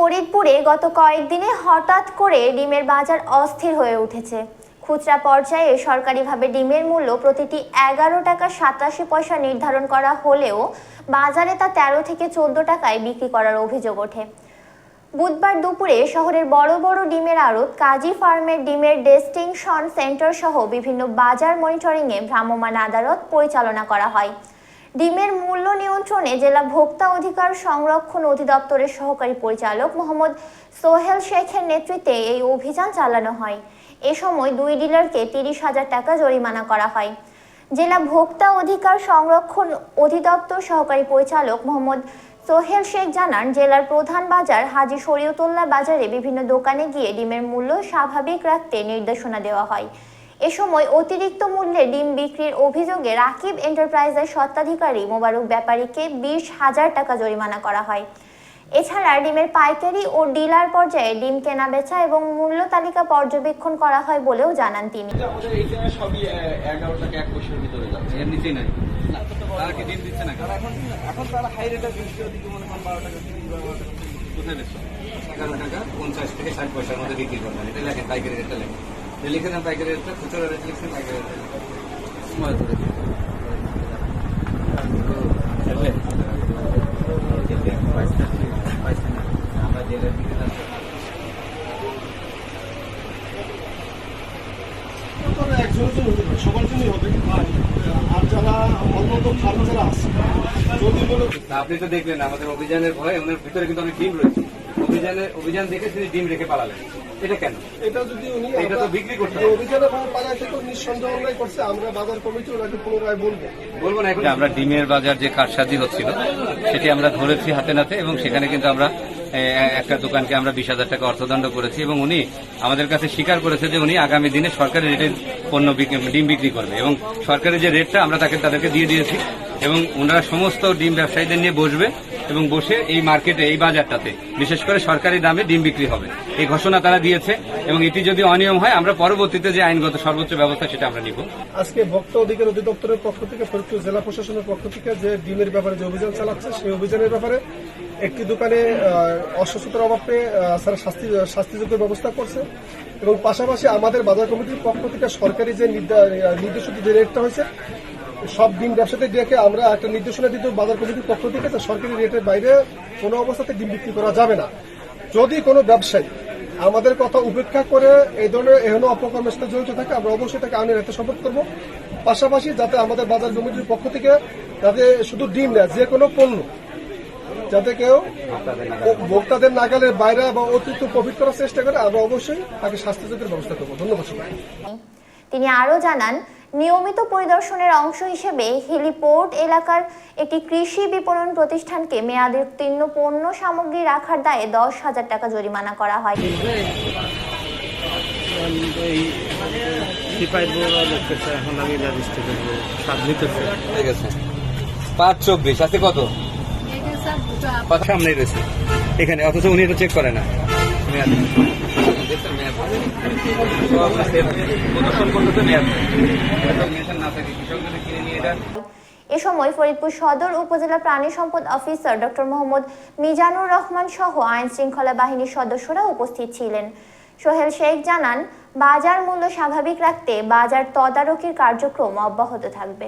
ফরিদপুরে গত কয়েকদিনে হঠাৎ করে ডিমের বাজার অস্থির হয়ে উঠেছে। খুচরা পর্যায়ে সরকারিভাবে ডিমের মূল্য প্রতিটি 11 টাকা 87 পয়সা নির্ধারণ করা হলেও বাজারে তা 13 থেকে 14 টাকায় বিক্রি করার অভিযোগ ওঠে। বুধবার দুপুরে শহরের বড় বড় ডিমের আড়ত, কাজী ফার্মের ডিমের ডেস্টিংশন সেন্টার সহ বিভিন্ন বাজার মনিটরিংয়ে ভ্রাম্যমাণ আদালত পরিচালনা করা হয়। ডিমের মূল্য নিয়ন্ত্রণে জেলা ভোক্তা অধিকার সংরক্ষণ অধিদপ্তরের সহকারী পরিচালক মোহাম্মদ সোহেল শেখের নেতৃত্বে এই অভিযান চালানো হয়। এ সময় 2 ডিলারকে 30,000 টাকা জরিমানা করা হয়। জেলা ভোক্তা অধিকার সংরক্ষণ অধিদপ্তর সহকারী পরিচালক মোহাম্মদ সোহেল শেখ জানান, জেলার প্রধান বাজার হাজী শরীয়তুল্লাহ বাজারে বিভিন্ন দোকানে গিয়ে ডিমের মূল্য স্বাভাবিক রাখতে নির্দেশনা দেওয়া হয়। এ সময় অতিরিক্ত মূল্যে ডিম বিক্রির অভিযোগে রাকিব এন্টারপ্রাইজের স্বত্বাধিকারী মোবারক ব্যাপারীকে 20,000 টাকা জরিমানা করা হয়। এছাড়া ডিমের পাইকারি ও ডিলার পর্যায়ে ডিম কেনা বেচা এবং মূল্য তালিকা পর্যবেক্ষণ করা হয় বলেও জানান তিনি। লিখে দেন পাইকারি রেটটা, খুচরা রেট লিখছেন পাইকারি রেট সময় ধরে আমরা জেলের দিকে সবার জন্যই হবে। আর যারা অন্য ফার্ম যারা আছে, আপনি তো দেখলেন আমাদের অভিযানের ভয়ে ওনার ভিতরে কিন্তু অনেক ডিম রয়েছে। অভিযান দেখে তিনি ডিম রেখে পালালেন। এটা কেন? এটা যদি উনি এটা তো বিক্রি করতে অভিযানে পালাইতে তো নিঃসন্দেহ অন্যায় করছে। আমরা বাজার কমিটি ওনাকে পুনরায় বলবো না। এখন আমরা ডিমের বাজার যে কারসাজি হচ্ছিল সেটি আমরা ধরেছি হাতে নাতে, এবং সেখানে কিন্তু আমরা একটা দোকানকে আমরা 20,000 টাকা অর্থদণ্ড করেছি, এবং উনি আমাদের কাছে স্বীকার করেছে যে উনি আগামী দিনে সরকারি রেটে পণ্য ডিম বিক্রি করবে, এবং সরকারি যে রেটটা আমরা তাদেরকে দিয়ে দিয়েছি, এবং ওনারা সমস্ত ডিম ব্যবসায়ীদের নিয়ে বসবে এবং বসে এই মার্কেটে, এই বাজারটাতে বিশেষ করে সরকারি দামে ডিম বিক্রি হবে, এই ঘোষণা তারা দিয়েছে। এবং এটি যদি অনিয়ম হয় আমরা পরবর্তীতে যে আইনগত সর্বোচ্চ ব্যবস্থা সেটা আমরা নিব। আজকে ভোক্তা অধিকার অধিদপ্তরের পক্ষ থেকে, ফরিদপুর জেলা প্রশাসনের পক্ষ থেকে যে ডিমের ব্যাপারে যে অভিযান চালাচ্ছে, সেই অভিযানের ব্যাপারে একটি দোকানে অস্বচ্ছতার অভাবে তারা শাস্তিযোগ্য ব্যবস্থা করছে, এবং পাশাপাশি আমাদের বাজার কমিটির পক্ষ থেকে সরকারি যে নির্দেশিত যে রেটটা হয়েছে, সব ডিম ব্যবসাতে ডেকে আমরা একটা নির্দেশনা দিতে বাজার কমিটির পক্ষ থেকে সরকারি রেটের বাইরে কোনো অবস্থাতে ডিম বিক্রি করা যাবে না। যদি কোনো ব্যবসায়ী আমাদের কথা উপেক্ষা করে এই ধরনের এহেন অপকর্মের সাথে জড়িত থাকে, আমরা অবশ্যই তাকে আইনের হাতে শপথ করব। পাশাপাশি যাতে আমাদের বাজার কমিটির পক্ষ থেকে যাতে শুধু ডিম না, যে কোনো পণ্য যাতে কেউ ভোক্তাদের নাগালের বাইরে বা অতিরিক্ত প্রফিট করার চেষ্টা করে, আমরা অবশ্যই তাকে শাস্তিযোগ্যের ব্যবস্থা করব। ধন্যবাদ। তিনি আরও জানান, নিয়মিত পরিদর্শনের অংশ হিসেবে হেলিপোর্ট এলাকার একটি কৃষি বিপণন প্রতিষ্ঠানকে মেয়াদোত্তীর্ণ পণ্য সামগ্রী রাখার দায়ে 10,000 টাকা জরিমানা করা হয়। 524 আছে কত? সামনে রয়েছে এখানে, অথচ উনি এটা চেক করে না। এ সময় ফরিদপুর সদর উপজেলা প্রাণী সম্পদ অফিসার ডক্টর মোহাম্মদ মিজানুর রহমান সহ আইন শৃঙ্খলা বাহিনীর সদস্যরা উপস্থিত ছিলেন। সোহেল শেখ জানান, বাজার মূল্য স্বাভাবিক রাখতে বাজার তদারকির কার্যক্রম অব্যাহত থাকবে।